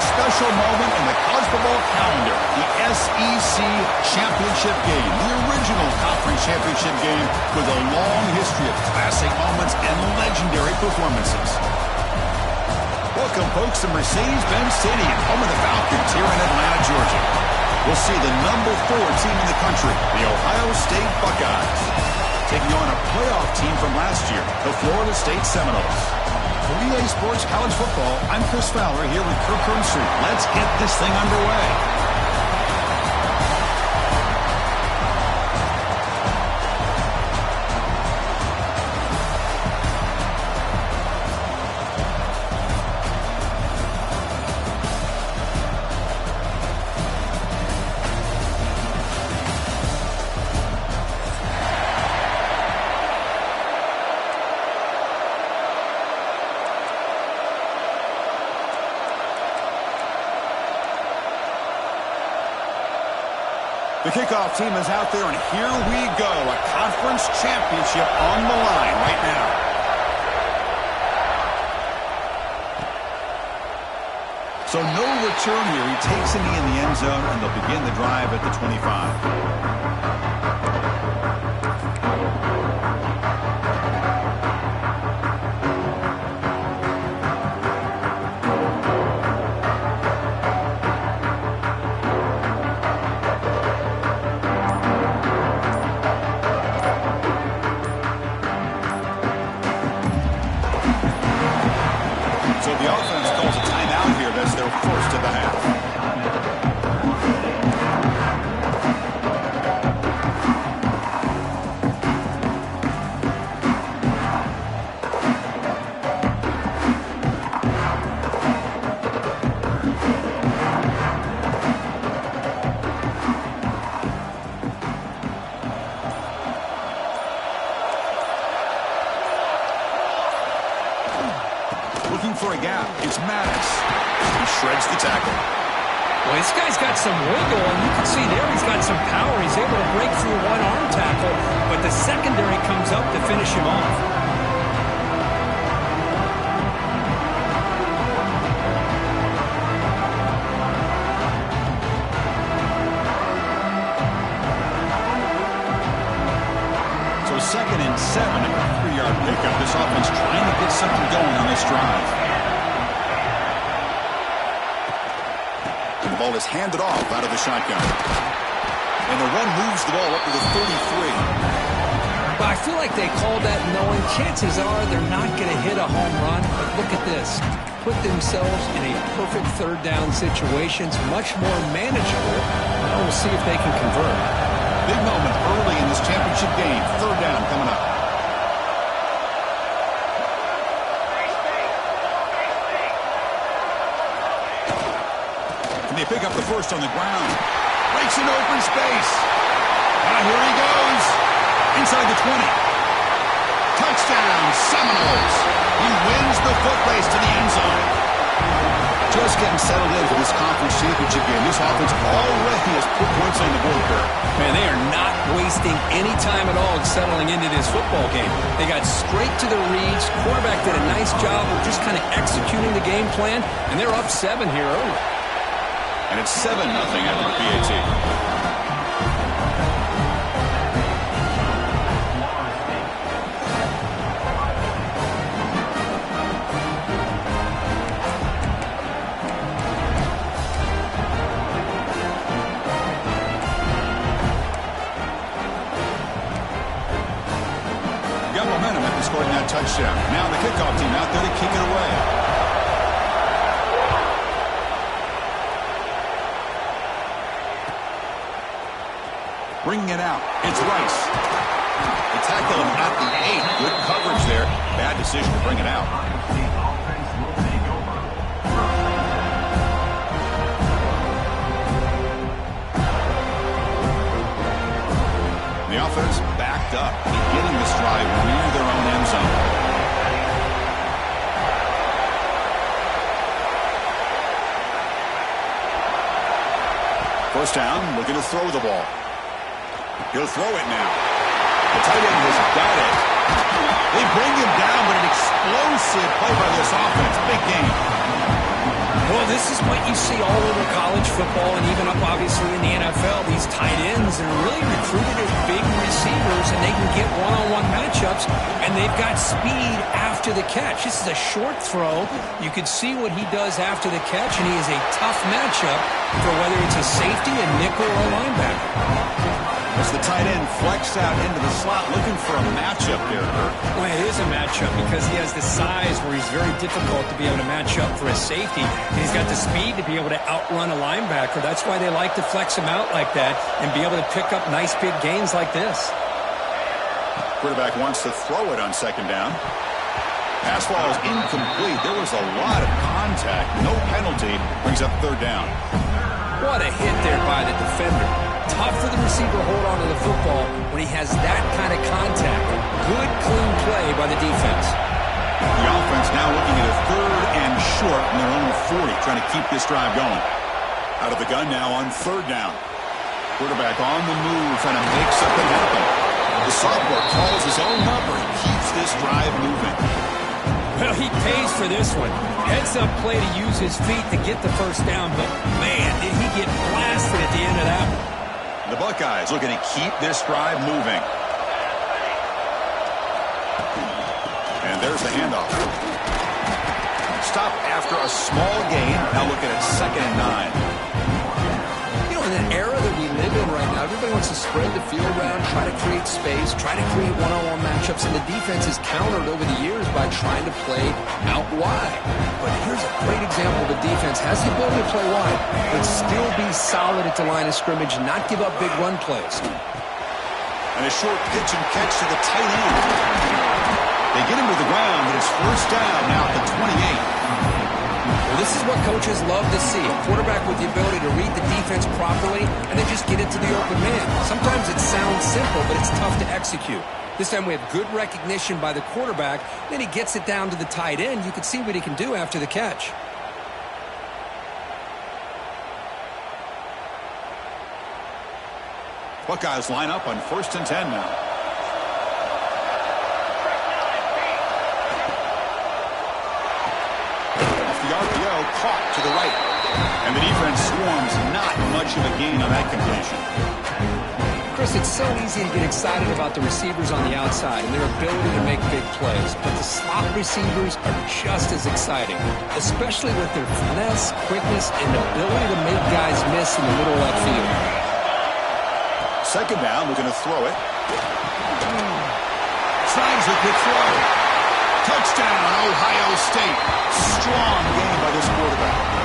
special moment in the college football calendar, the SEC Championship game, the original conference championship game with a long history of classic moments and legendary performances. Welcome, folks, to Mercedes-Benz Stadium, home of the Falcons here in Atlanta, Georgia. We'll see the number 4 team in the country, the Ohio State Buckeyes, taking on a playoff team from last year, the Florida State Seminoles. For EA Sports College Football, I'm Chris Fowler here with Kirk Herbstreit. Let's get this thing underway. The kickoff team is out there, and here we go. A conference championship on the line right now. So no return here. He takes a knee in the end zone, and they'll begin the drive at the 25. For a gap, it's Maddox. He shreds the tackle. Well, this guy's got some wiggle, and you can see there he's got some power. He's able to break through one arm tackle, but the secondary comes up to finish him off. So 2nd and 7, a 3-yard pickup. This offense trying to get something going on this drive. The ball is handed off out of the shotgun. And the run moves the ball up to the 33. But I feel like they called that knowing chances are they're not going to hit a home run. But look at this. Put themselves in a perfect 3rd down situation. It's much more manageable. Now we'll see if they can convert. Big moment early in this championship game. 3rd down coming up. They pick up the first on the ground. Breaks in open space. Now here he goes. Inside the 20. Touchdown, Seminoles. He wins the foot race to the end zone. Just getting settled in for this conference championship game. This offense already has put points on the board here. Man, they are not wasting any time at all settling into this football game. They got straight to the reads. Quarterback did a nice job of just kind of executing the game plan, and they're up 7 here early. And it's 7-0 after the PAT. Got momentum after scoring that touchdown. Now the kickoff team out there to kick it away. Bringing it out. It's Rice. They tackle him at the 8. Good coverage there. Bad decision to bring it out. The offense backed up, beginning this drive near their own end zone. First down, looking to throw the ball. He'll throw it now. The tight end has got it. They bring him down, but an explosive play by this offense. Big game. Well, this is what you see all over college football and even up, obviously, in the NFL. These tight ends are really recruited as big receivers, and they can get one-on-one matchups, and they've got speed after the catch. This is a short throw. You can see what he does after the catch, and he is a tough matchup for whether it's a safety, a nickel, or a linebacker. As the tight end flexed out into the slot, looking for a matchup there, Kirk. Well, it is a matchup because he has the size where he's very difficult to be able to match up for a safety. And he's got the speed to be able to outrun a linebacker. That's why they like to flex him out like that and be able to pick up nice big gains like this. Quarterback wants to throw it on second down. Pass ball is incomplete. There was a lot of contact. No penalty. Brings up third down. What a hit there by the defender. Tough for the receiver to hold on to the football when he has that kind of contact. Good, clean play by the defense. The offense now looking at a third and short in their own 40, trying to keep this drive going. Out of the gun now on third down. Quarterback on the move, trying to make something happen. The sophomore calls his own number and keeps this drive moving. Well, he pays for this one. Heads-up play to use his feet to get the first down, but, man, did he get blasted at the end of that one. The Buckeyes looking to keep this drive moving. And there's the handoff. Stop after a small gain. Now looking at 2nd and 9. You know, in an era that we live in right now, everybody wants to spread the field around, try to create space, try to create one-on-one matchups, and the defense has countered over the years by trying to play out wide. But here's a great example of the defense has the ability to play wide, but still be solid at the line of scrimmage and not give up big run plays. And a short pitch and catch to the tight end. They get him to the ground, but it's first down now at the 28. Well, this is what coaches love to see. A quarterback with the ability to read the defense properly and then just get it to the open man. Sometimes it sounds simple, but it's tough to execute. This time we have good recognition by the quarterback. Then he gets it down to the tight end. You can see what he can do after the catch. Buckeyes line up on 1st and 10 now. Off the RPO, caught to the right. And the defense swarms, not much of a gain on that completion. Chris, it's so easy to get excited about the receivers on the outside and their ability to make big plays, but the slot receivers are just as exciting, especially with their finesse, quickness, and ability to make guys miss in the middle of that field. Second down, looking to throw it. Signs with the throw. Touchdown, Ohio State. Strong game by this quarterback.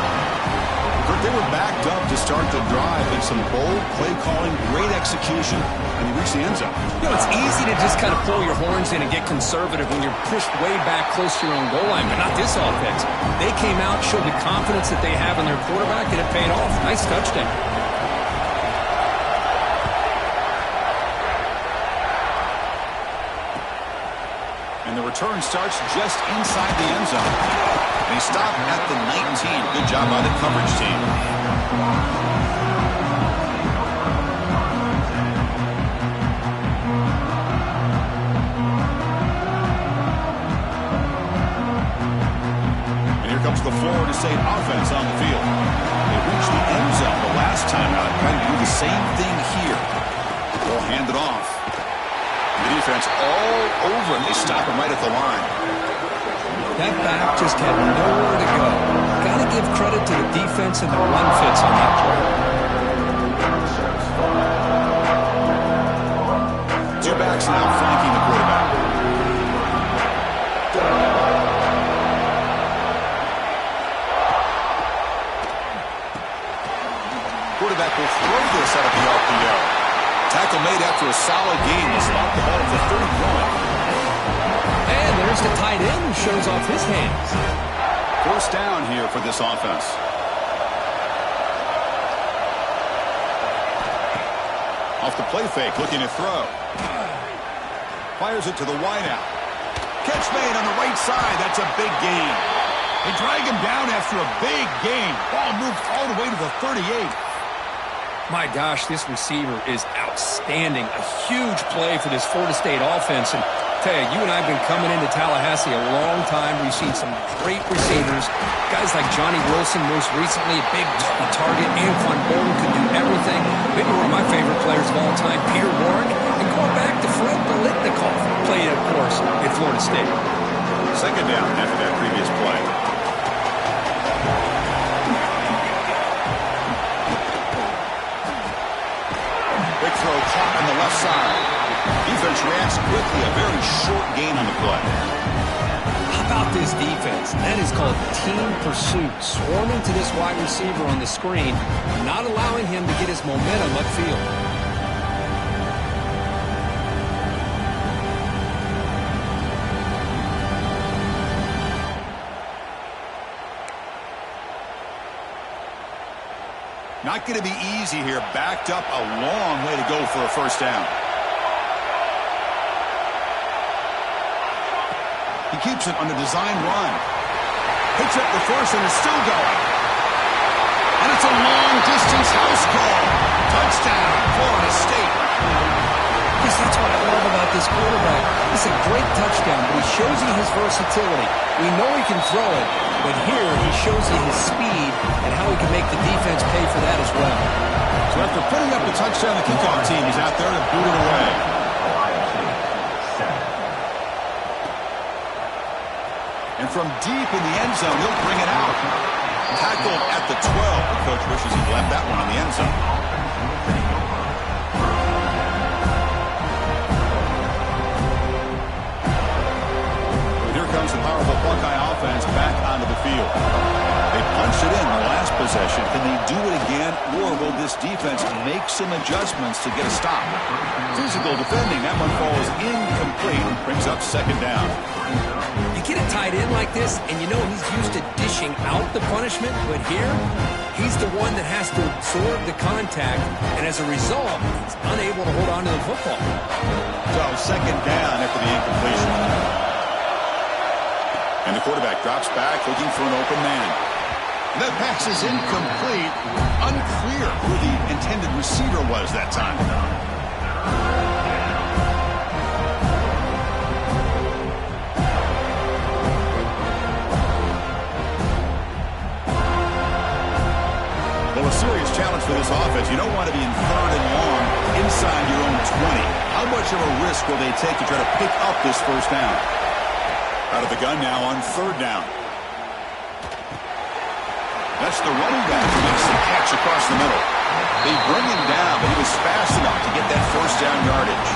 They were backed up to start the drive, and some bold play calling, great execution, and they reached the end zone. You know, it's easy to just kind of pull your horns in and get conservative when you're pushed way back close to your own goal line, but not this offense. They came out, showed the confidence that they have in their quarterback, and it paid off. Nice touchdown. And the return starts just inside the end zone. They stop at the 19. Good job by the coverage team. And here comes the Florida State offense on the field. They reached the end zone the last time out. Trying to do the same thing here. They'll hand it off. The defense all over him. They stop him right at the line. That back just had nowhere to go. Got to give credit to the defense and the run fits on that play. Two backs now flanking the quarterback. Quarterback will throw this out of the RPO. Tackle made after a solid gain. Will spot the ball for 31. And there's the tight end who shows off his hands. First down here for this offense. Off the play fake, looking to throw. Fires it to the wideout. Catch made on the right side. That's a big gain. They drag him down after a big gain. Ball moved all the way to the 38. My gosh, this receiver is out. outstanding. A huge play for this Florida State offense. And tell you, you and I have been coming into Tallahassee a long time. We've seen some great receivers. Guys like Johnny Wilson, most recently, a big target. Anquan Bolden could do everything. Maybe one of my favorite players of all time, Peter Warrick. And going back to Fred Biletnikoff, played, of course, at Florida State. Second down after that previous play. Quick throw caught on the left side. Defense reacts quickly. A very short gain on the play. How about this defense? That is called team pursuit. Swarming to this wide receiver on the screen, not allowing him to get his momentum upfield. Not going to be easy here. Backed up a long way to go for a first down. He keeps it on a design run. Picks up the first and is still going. And it's a long-distance house call. Touchdown, Florida State. Yes, that's what I love about this quarterback. It's a great touchdown, but he shows you his versatility. We know he can throw it, but here he shows you his speed and how he can make the defense pay for that as well. So after putting up the touchdown, the kickoff team is out there to boot it away. And from deep in the end zone, he'll bring it out. Tackled at the 12. The coach wishes he'd left that one on the end zone. Here comes the powerful Buckeye offense back onto the field. They punched it in the last possession. Can they do it again, or will this defense make some adjustments to get a stop? Physical defending. That one falls incomplete. Brings up second down. You get a tight end like this, and you know he's used to dishing out the punishment, but here, he's the one that has to absorb the contact, and as a result, he's unable to hold on to the football. So second down after the incompletion. And the quarterback drops back looking for an open man. That pass is incomplete. Unclear who the intended receiver was that time. Well, a serious challenge for this offense. You don't want to be in third and long inside your own 20. How much of a risk will they take to try to pick up this first down? Out of the gun now on third down. That's the running back who makes the catch across the middle. They bring him down, but he was fast enough to get that first down yardage.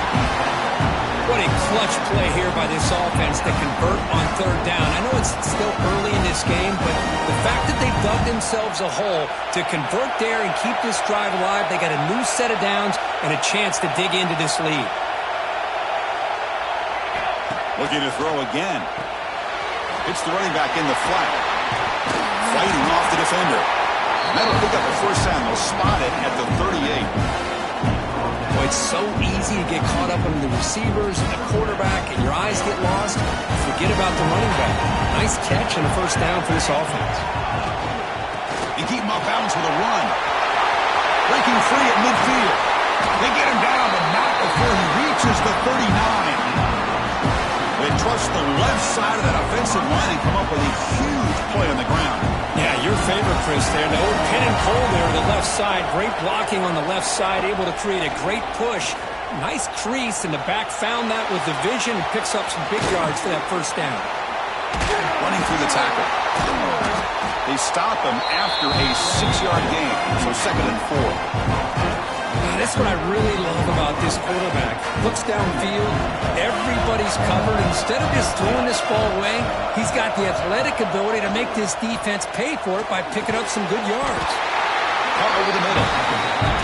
What a clutch play here by this offense to convert on third down. I know it's still early in this game, but the fact that they dug themselves a hole to convert there and keep this drive alive, they got a new set of downs and a chance to dig into this lead. Looking to throw again. It's the running back in the flat. Fighting off the defender. That'll pick up a first down. They'll spot it at the 38. Boy, it's so easy to get caught up in the receivers and the quarterback, and your eyes get lost. Forget about the running back. Nice catch and a first down for this offense. They keep him off balance with a run. Breaking free at midfield. They get him down, but not before he reaches the 39. They trust the left side of that offensive line and come up with a huge play on the ground. Yeah, your favorite, Chris, there. The old pin and pull there to the left side. Great blocking on the left side, able to create a great push. Nice crease, and the back found that with the vision and picks up some big yards for that first down. Running through the tackle. They stop him after a 6-yard gain, so second and 4. That's what I really love about this quarterback. Looks downfield, everybody's covered. Instead of just throwing this ball away, he's got the athletic ability to make this defense pay for it by picking up some good yards. Caught over the middle.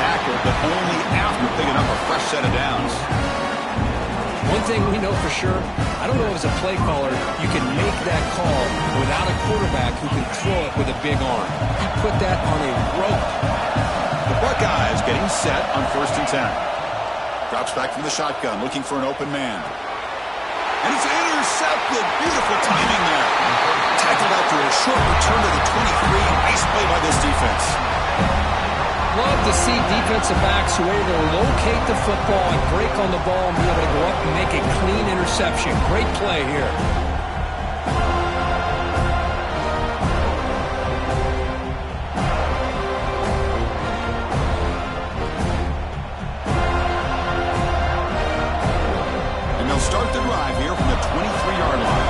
Tackled, but only after picking up a fresh set of downs. One thing we know for sure, I don't know if as a play caller, you can make that call without a quarterback who can throw it with a big arm. He put that on a rope. The Buckeyes getting set on first and 10. Drops back from the shotgun, looking for an open man. And it's intercepted. Beautiful timing there. Tackled after a short return to the 23. Nice play by this defense. Love to see defensive backs who are able to locate the football and break on the ball and be able to go up and make a clean interception. Great play here. And they'll start the drive here from the 23-yard line.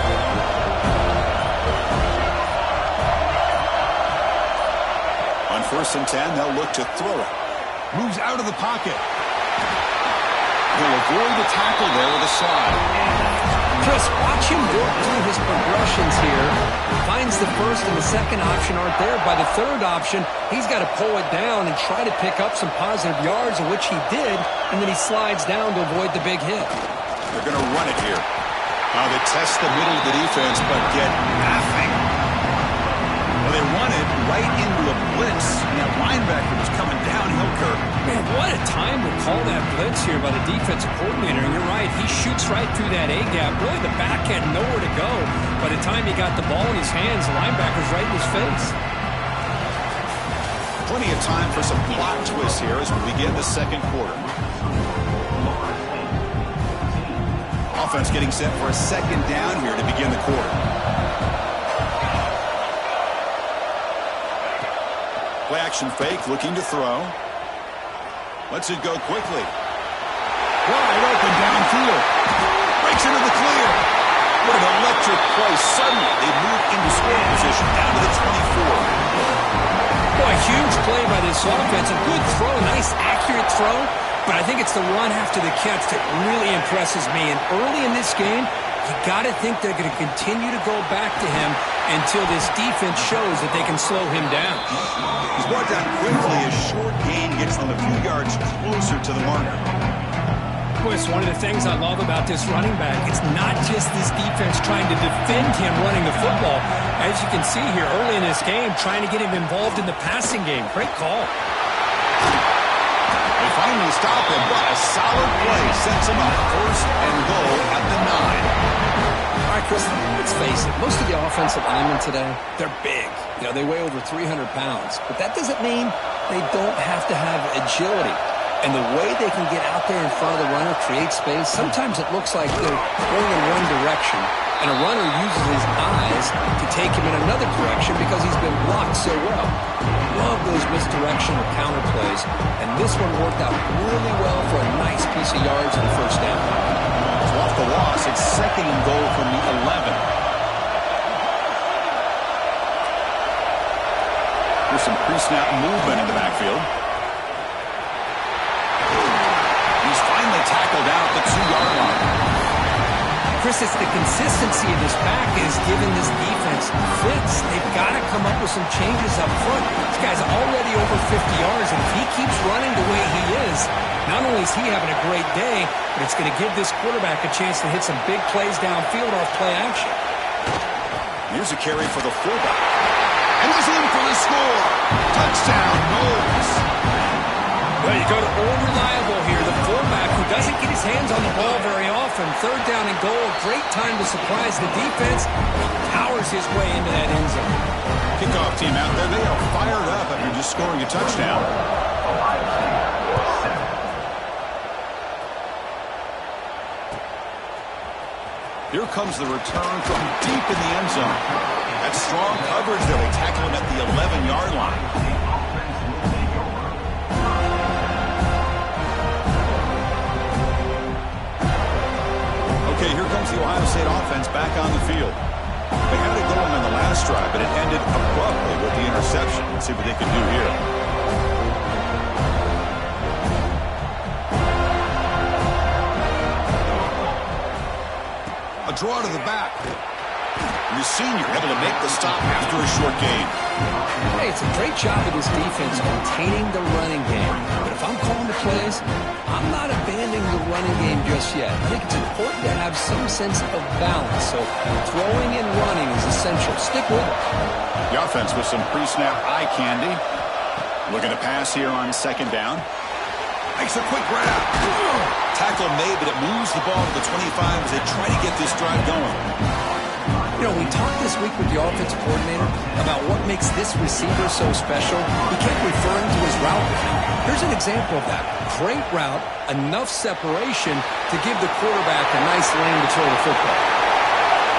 On 1st and 10, they'll look to throw it. Moves out of the pocket. He'll avoid the tackle there with a slide. Chris, watch him work through his progressions here. Finds the first and the second option aren't there. By the third option, he's got to pull it down and try to pick up some positive yards, of which he did, and then he slides down to avoid the big hit. They're going to run it here. They test the middle of the defense, but get nothing. Well, they run it right into a blitz, and that linebacker was coming downhill, Kirk. Man, what a time to call that blitz here by the defensive coordinator. And you're right, he shoots right through that A-gap. Really, the back had nowhere to go. By the time he got the ball in his hands, the linebacker's right in his face. Plenty of time for some plot twists here as we begin the second quarter. Offense getting set for a second down here to begin the quarter. Play action fake, looking to throw. Lets it go quickly. Wide open downfield. Breaks into the clear. What an electric play. Suddenly, they move into scoring position down to the 24. Boy, huge play by this offense. A good throw, nice accurate throw. But I think it's the run after the catch that really impresses me. And early in this game, you got to think they're going to continue to go back to him until this defense shows that they can slow him down. He's brought down quickly. A short gain gets them a few yards closer to the marker. Boy, it's one of the things I love about this running back. It's not just this defense trying to defend him running the football. As you can see here early in this game, trying to get him involved in the passing game. Great call. They finally stop him, but a solid play sets him up 1st and goal at the 9. All right, Chris, let's face it. Most of the offensive linemen today, they're big. You know, they weigh over 300 pounds. But that doesn't mean they don't have to have agility. And the way they can get out there in front of the runner, create space, sometimes it looks like they're going in one direction, and a runner uses his eyes to take him in another direction because he's been blocked so well. Love those misdirection or counter plays, and this one worked out really well for a nice piece of yards and 1st down. So off the loss, it's 2nd and goal from the 11. There's some pre-snap movement in the backfield. He's finally tackled out at the 2-yard line. Chris, it's the consistency of this back is giving this defense fits. They've got to come up with some changes up front. This guy's already over 50 yards, and if he keeps running the way he is, not only is he having a great day, but it's going to give this quarterback a chance to hit some big plays downfield off play action. Here's a carry for the fullback. And he's in for the score. Touchdown, Knowles. Well, you go to old reliable here, the fullback who doesn't get his hands on the ball very often. 3rd down and goal, great time to surprise the defense. He powers his way into that end zone. Kickoff team out there, they are fired up after just scoring a touchdown. Here comes the return from deep in the end zone. That's strong coverage there. They tackle him at the 11-yard line. Okay, here comes the Ohio State offense back on the field. They had it going on the last drive, but it ended abruptly with the interception. Let's see what they can do here. A draw to the back. And the senior able to make the stop after a short gain. Hey, it's a great job of this defense containing the running game. But if I'm calling the plays, I'm not abandoning the running game just yet. I think it's important to have some sense of balance. So throwing and running is essential. Stick with it. The offense with some pre-snap eye candy. Looking to pass here on 2nd down. Makes a quick grab. Tackle made, but it moves the ball to the 25 as they try to get this drive going. You know, we talked this week with the offensive coordinator about what makes this receiver so special. He kept referring to his route running. Here's an example of that. Great route, enough separation to give the quarterback a nice lane to throw the football.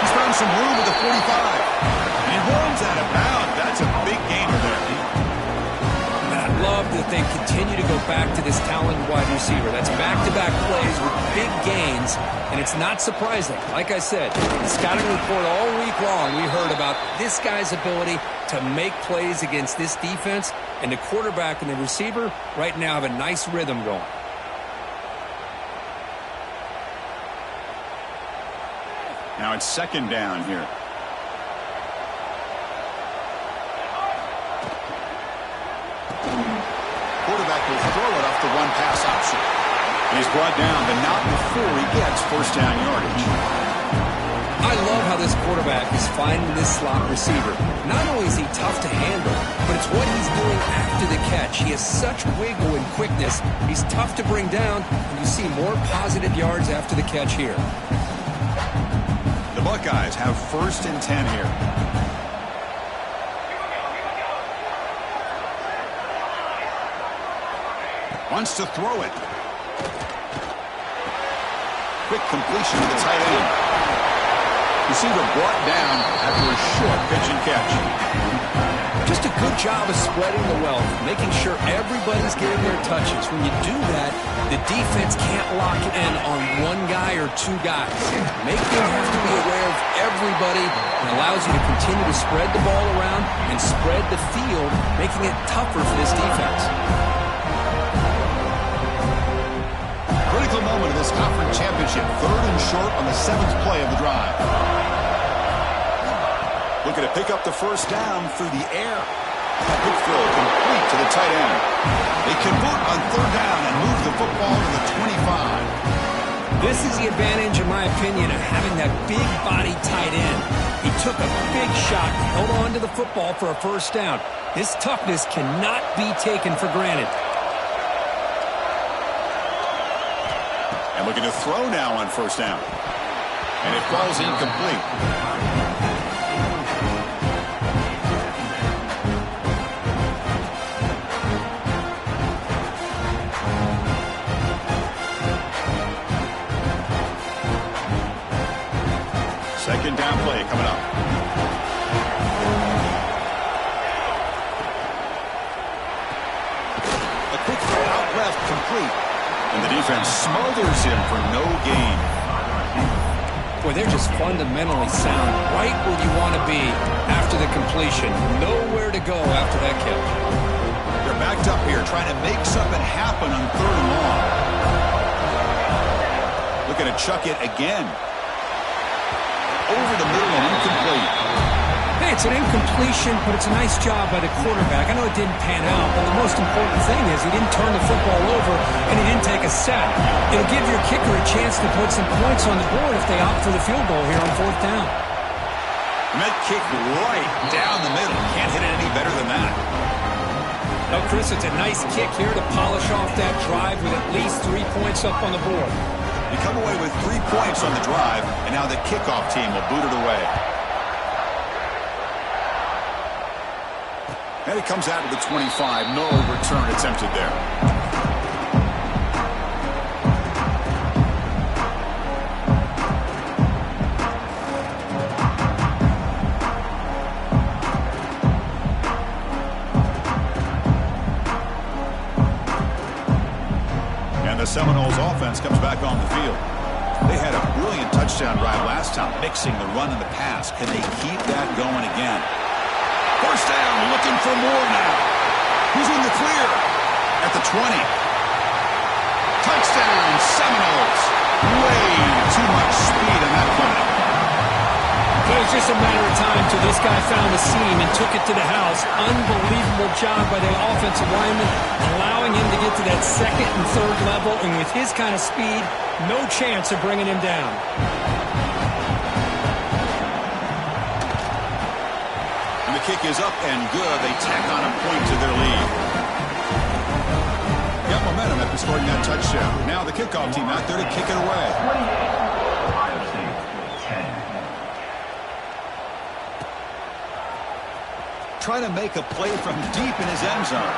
He's found some room at the 45. And runs out of bounds. That's a big gainer there. I love that they continue to go back to this talented wide receiver. That's back-to-back plays with big gains, and it's not surprising. Like I said, the scouting report all week long, we heard about this guy's ability to make plays against this defense, and the quarterback and the receiver right now have a nice rhythm going. Now it's second down here. Quarterback will throw it off the one-pass option. He's brought down, but not before he gets first down yardage. I love how this quarterback is finding this slot receiver. Not only is he tough to handle, but it's what he's doing after the catch. He has such wiggle and quickness. He's tough to bring down, and you see more positive yards after the catch here. The Buckeyes have first and 10 here. Wants to throw it. Quick completion to the tight end. Receiver brought down after a short pitch and catch. Just a good job of spreading the wealth, making sure everybody's getting their touches. When you do that, the defense can't lock in on one guy or two guys. Make them have to be aware of everybody and allows you to continue to spread the ball around and spread the field, making it tougher for this defense. Critical moment of this conference championship. Third and short on the 7th play of the drive. Looking to pick up the first down through the air. Quick throw complete to the tight end. They convert on third down and move the football to the 25. This is the advantage, in my opinion, of having that big body tight end. He took a big shot, held on to the football for a first down. This toughness cannot be taken for granted. And looking to throw now on first down. And it falls incomplete. Second down play coming up. A quick throw out left, complete. And the defense smothers him for no gain. Boy, they're just fundamentally sound, right where you want to be after the completion. Nowhere to go after that catch. They're backed up here, trying to make something happen on third and long. Looking to chuck it again. Over the middle and incomplete. Hey, it's an incompletion, but it's a nice job by the quarterback. I know it didn't pan out, but the most important thing is he didn't turn the football over and he didn't take a sack. It'll give your kicker a chance to put some points on the board if they opt for the field goal here on fourth down. And that kick right down the middle. Can't hit it any better than that. Now, Chris, it's a nice kick here to polish off that drive with at least 3 points up on the board. You come away with 3 points on the drive, and now the kickoff team will boot it away. And it comes out to the 25. No return attempted there. And the Seminoles offense comes back on the field. They had a brilliant touchdown drive last time, mixing the run and the pass. Can they keep that going again? First down, looking for more now. Who's in the clear? At the 20. Touchdown, Seminoles. Way too much speed on that play. It was just a matter of time until this guy found the seam and took it to the house. Unbelievable job by the offensive lineman, allowing him to get to that second and third level. And with his kind of speed, no chance of bringing him down. Kick is up and good. They tack on a point to their lead. Got momentum after scoring that touchdown. Now the kickoff team out there to kick it away. trying to make a play from deep in his end zone.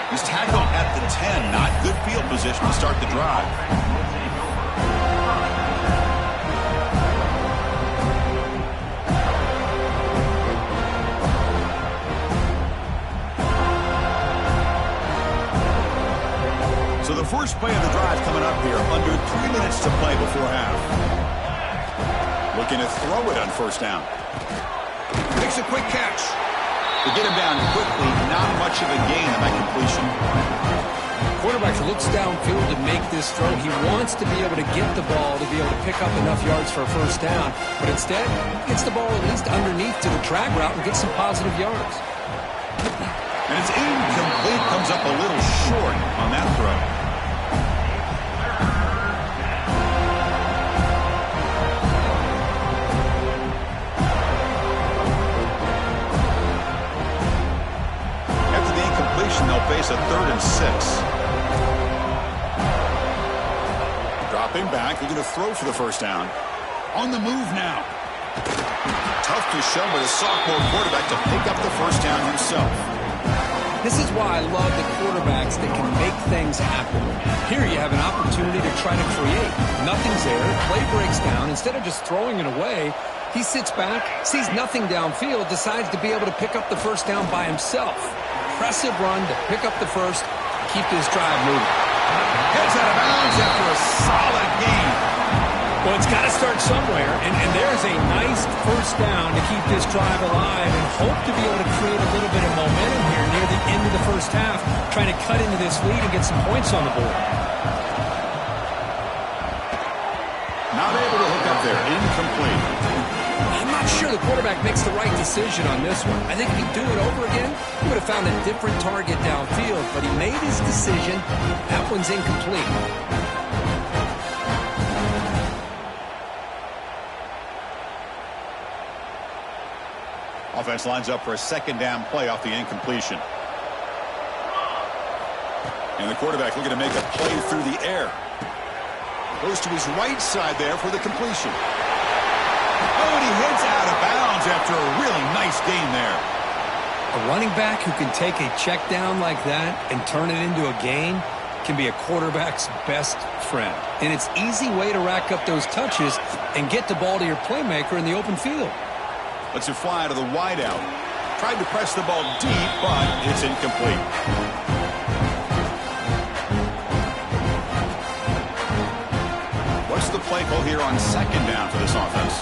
He's tackled at the 10. Not good field position to start the drive. So the first play of the drive coming up here. Under 3 minutes to play before half. Looking to throw it on first down. Makes a quick catch. To get him down quickly, not much of a gain on that completion. Quarterback looks downfield to make this throw. He wants to be able to get the ball to be able to pick up enough yards for a first down. But instead, he gets the ball at least underneath to the drag route and gets some positive yards. And it's incomplete. Comes up a little short on that throw. They'll face a 3rd and 6. Dropping back, looking to throw for the first down. On the move now. Tough to show by the sophomore quarterback to pick up the first down himself. This is why I love the quarterbacks that can make things happen. Here you have an opportunity to try to create. Nothing's there. Play breaks down. Instead of just throwing it away, he sits back, sees nothing downfield, decides to be able to pick up the first down by himself. Impressive run to pick up the first, keep this drive moving. Heads out of bounds after a solid gain. Well, it's got to start somewhere, and there's a nice first down to keep this drive alive and hope to be able to create a little bit of momentum here near the end of the first half, trying to cut into this lead and get some points on the board. Not able to hook up there, incomplete. I'm not sure the quarterback makes the right decision on this one. I think if he'd do it over again, he would have found a different target downfield, but he made his decision. That one's incomplete. Offense lines up for a second down play off the incompletion. And the quarterback looking to make a play through the air. Goes to his right side there for the completion. Oh, and he heads out of bounds after a really nice gain there. A running back who can take a check down like that and turn it into a gain can be a quarterback's best friend. And it's an easy way to rack up those touches and get the ball to your playmaker in the open field. Lets it fly to the wideout. Tried to press the ball deep, but it's incomplete. What's the play call here on second down for this offense?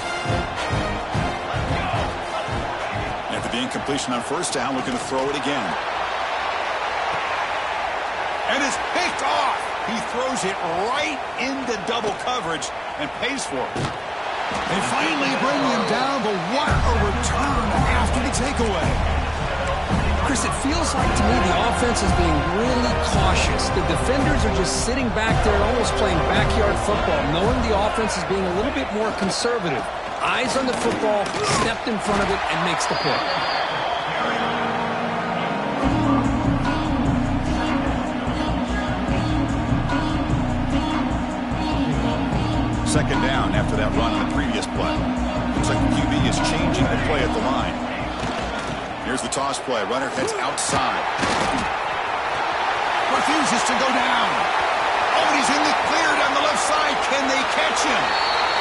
After the incompletion on first down, looking to throw it again. And it's picked off. He throws it right into double coverage and pays for it. They finally bring him down, but what a return after the takeaway. Chris, it feels like to me the offense is being really cautious. The defenders are just sitting back there almost playing backyard football, knowing the offense is being a little bit more conservative. Eyes on the football, stepped in front of it, and makes the pick. Second down after that run on the previous play. Looks like the QB is changing the play at the line. Here's the toss play. Runner heads outside. Refuses to go down. Oh, and he's in the clear down the left side. Can they catch him?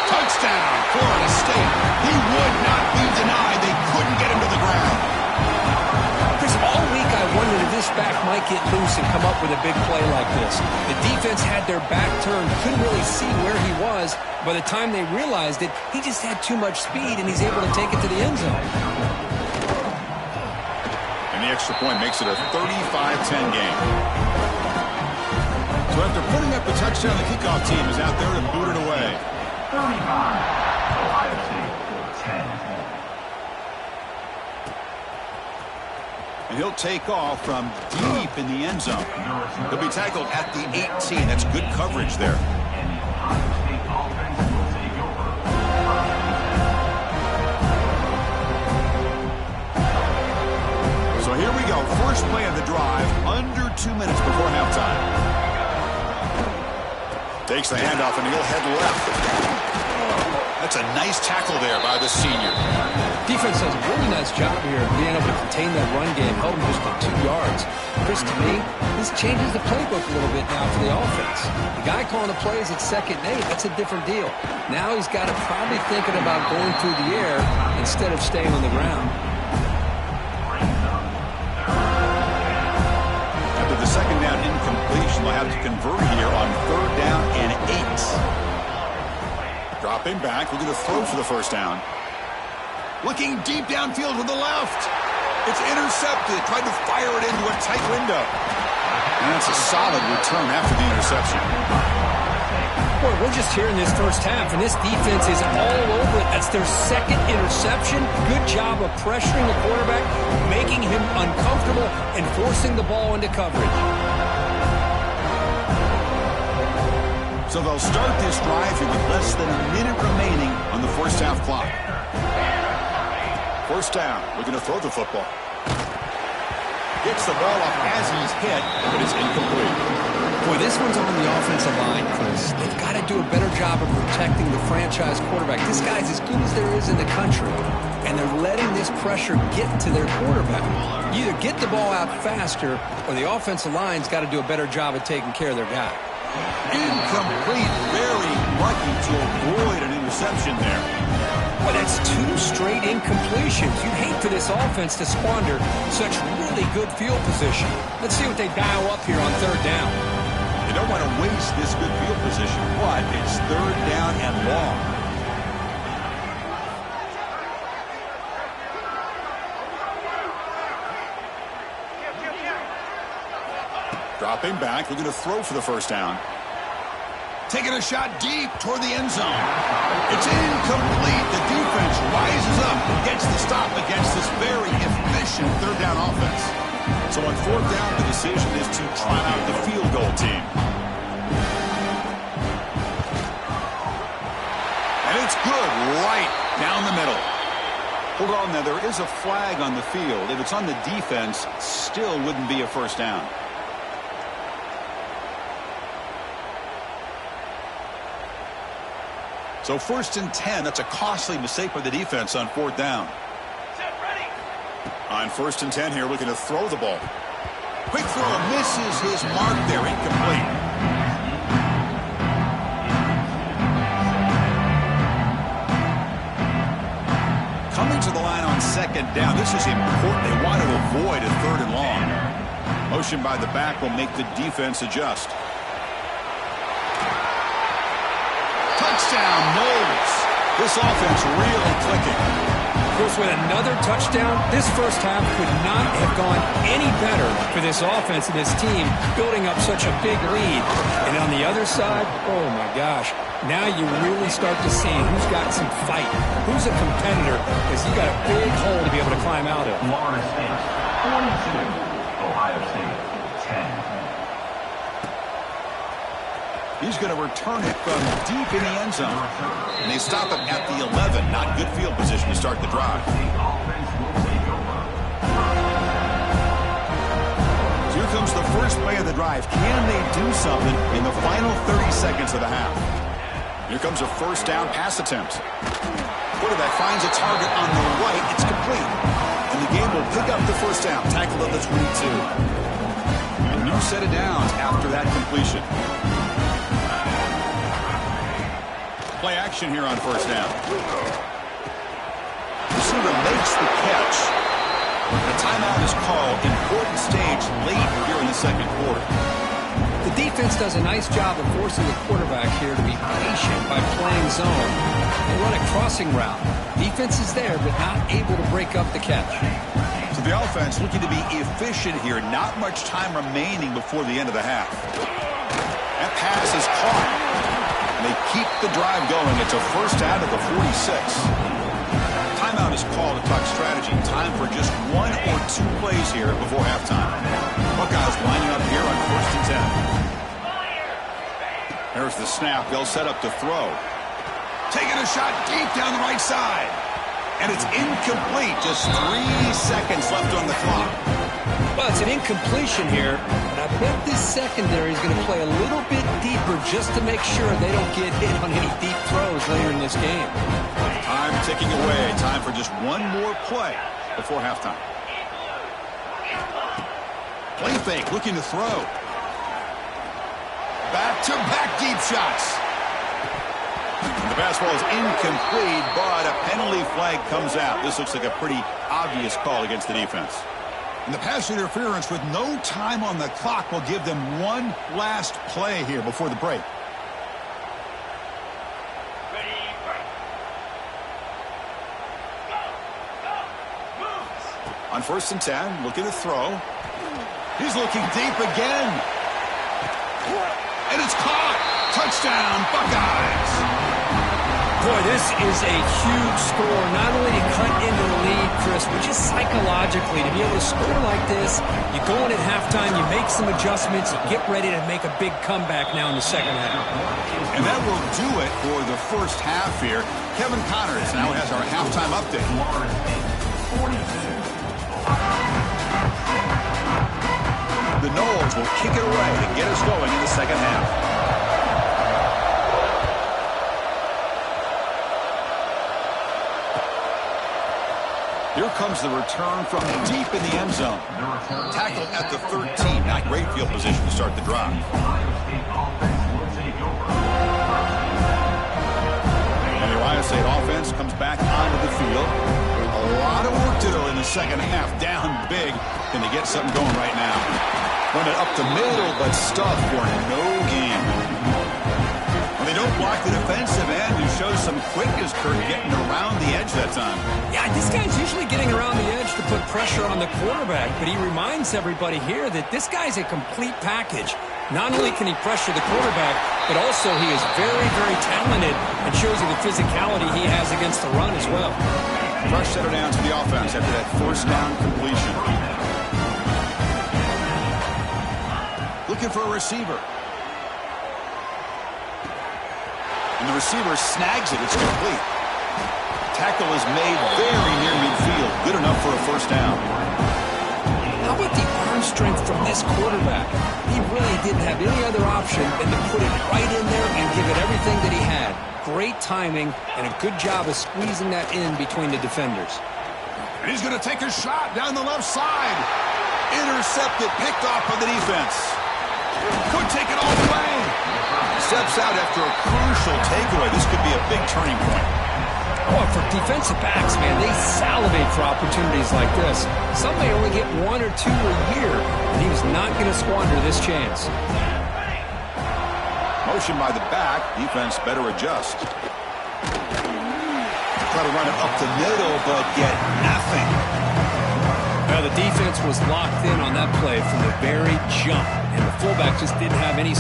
Touchdown, Florida State. He would not be denied. They couldn't get him to the ground. Chris, all week I wondered if this back might get loose and come up with a big play like this. The defense had their back turned, couldn't really see where he was. By the time they realized it, he just had too much speed, and he's able to take it to the end zone. And the extra point makes it a 35-10 game. So after putting up the touchdown, the kickoff team is out there to boot it away. 35, Ohio State, 10. And he'll take off from deep in the end zone. He'll be tackled at the 18. That's good coverage there. So here we go. First play of the drive, under 2 minutes before halftime. Takes the handoff and he'll head left. That's a nice tackle there by the senior. Defense does a really nice job here of being able to contain that run game, held him just to 2 yards. Chris, to me, this changes the playbook a little bit now for the offense. The guy calling the plays at 2nd and 8, that's a different deal. Now he's got to probably thinking about going through the air instead of staying on the ground. After the 2nd down incompletion, they'll have to convert here on 3rd down and 8. Dropping back, looking to throw for the 1st down. Looking deep downfield to the left. It's intercepted. Tried to fire it into a tight window. And that's a solid return after the interception. Boy, we're just here in this first half, and this defense is all over it. That's their 2nd interception. Good job of pressuring the quarterback, making him uncomfortable, and forcing the ball into coverage. So they'll start this drive here with less than a minute remaining on the first half clock. 1st down, looking to throw the football. Gets the ball off as he's hit, but it's incomplete. Boy, this one's on the offensive line, Chris. They've got to do a better job of protecting the franchise quarterback. This guy's as good as there is in the country, and they're letting this pressure get to their quarterback. You either get the ball out faster, or the offensive line's got to do a better job of taking care of their guy. Incomplete. Very lucky to avoid an interception there. Well, that's 2 straight incompletions. You'd hate for this offense to squander such really good field position. Let's see what they dial up here on 3rd down. You don't want to waste this good field position, but it's 3rd down and long. Dropping back, looking to throw for the 1st down. Taking a shot deep toward the end zone. It's incomplete. The defense rises up and gets the stop against this very efficient 3rd down offense. So on 4th down, the decision is to try out the field goal team. And it's good right down the middle. Hold on now, there is a flag on the field. If it's on the defense, still wouldn't be a 1st down. So 1st and 10, that's a costly mistake by the defense on 4th down. On 1st and 10 here, looking to throw the ball. Quick throw, misses his mark there, incomplete. Coming to the line on 2nd down, this is important. They want to avoid a 3rd and long. Motion by the back will make the defense adjust. Touchdown, Knowles. This offense really clicking. Of course, with another touchdown, this first half could not have gone any better for this offense and this team, building up such a big lead. And on the other side, oh my gosh, now you really start to see who's got some fight, who's a competitor, because you got a big hole to be able to climb out of. Florida State, 42. Ohio State, 10. He's going to return it from deep in the end zone. And they stop him at the 11. Not good field position to start the drive. So here comes the first play of the drive. Can they do something in the final 30 seconds of the half? Here comes a 1st down pass attempt. Quarterback finds a target on the right. It's complete. And the game will pick up the 1st down. Tackled at the 22. A new set of downs after that completion. Play action here on 1st down. Receiver makes the catch. A timeout is called. Important stage late here in the 2nd quarter. The defense does a nice job of forcing the quarterback here to be patient by playing zone. They run a crossing route. Defense is there, but not able to break up the catch. So the offense looking to be efficient here. Not much time remaining before the end of the half. That pass is caught. They keep the drive going. It's a 1st out of the 46. Timeout is called to talk strategy. Time for just 1 or 2 plays here before halftime. Buckeyes lining up here on 1st and 10. There's the snap. They'll set up to throw. Taking a shot deep down the right side. And it's incomplete. Just 3 seconds left on the clock. Well, it's an incompletion here, but I bet this secondary is going to play a little bit deeper just to make sure they don't get hit on any deep throws later in this game. Time ticking away. Time for just one more play before halftime. Play fake, looking to throw. Back-to-back deep shots. The pass ball is incomplete, but a penalty flag comes out. This looks like a pretty obvious call against the defense. And the pass interference with no time on the clock will give them one last play here before the break. On 1st and 10, looking to throw. He's looking deep again. And it's caught. Touchdown, Buckeyes. Boy, this is a huge score. Not only to cut into the lead, Chris, but just psychologically to be able to score like this. You go in at halftime, you make some adjustments, you get ready to make a big comeback now in the second half. And that will do it for the first half here. Kevin Connors now has our halftime update. The Noles will kick it away to get us going in the second half. Here comes the return from deep in the end zone. Tackle at the 13. Not great field position to start the drive. And the Ohio State offense comes back onto the field. A lot of work to do in the second half. Down big. Can they get something going right now? Run it up the middle, but stuffed for no gain. When they don't block the defensive end, who shows some quickness, Kurt, getting around the edge that time. Yeah, this guy's usually getting around the edge to put pressure on the quarterback, but he reminds everybody here that this guy's a complete package. Not only can he pressure the quarterback, but also he is very, very talented and shows you the physicality he has against the run as well. Fresh setter down to the offense after that 1st down completion. Looking for a receiver. And the receiver snags it. It's complete. Tackle is made very near midfield. Good enough for a 1st down. How about the arm strength from this quarterback? He really didn't have any other option than to put it right in there and give it everything that he had. Great timing and a good job of squeezing that in between the defenders. And he's going to take a shot down the left side. Intercepted, picked off by the defense. Could take it all the way. Steps out after a crucial takeaway. This could be a big turning point. Oh, for defensive backs, man, they salivate for opportunities like this. Some may only get 1 or 2 a year, and he was not going to squander this chance. Motion by the back. Defense better adjust. Try to run it up the middle, but get nothing. Well, the defense was locked in on that play from the very jump, and the fullback just didn't have any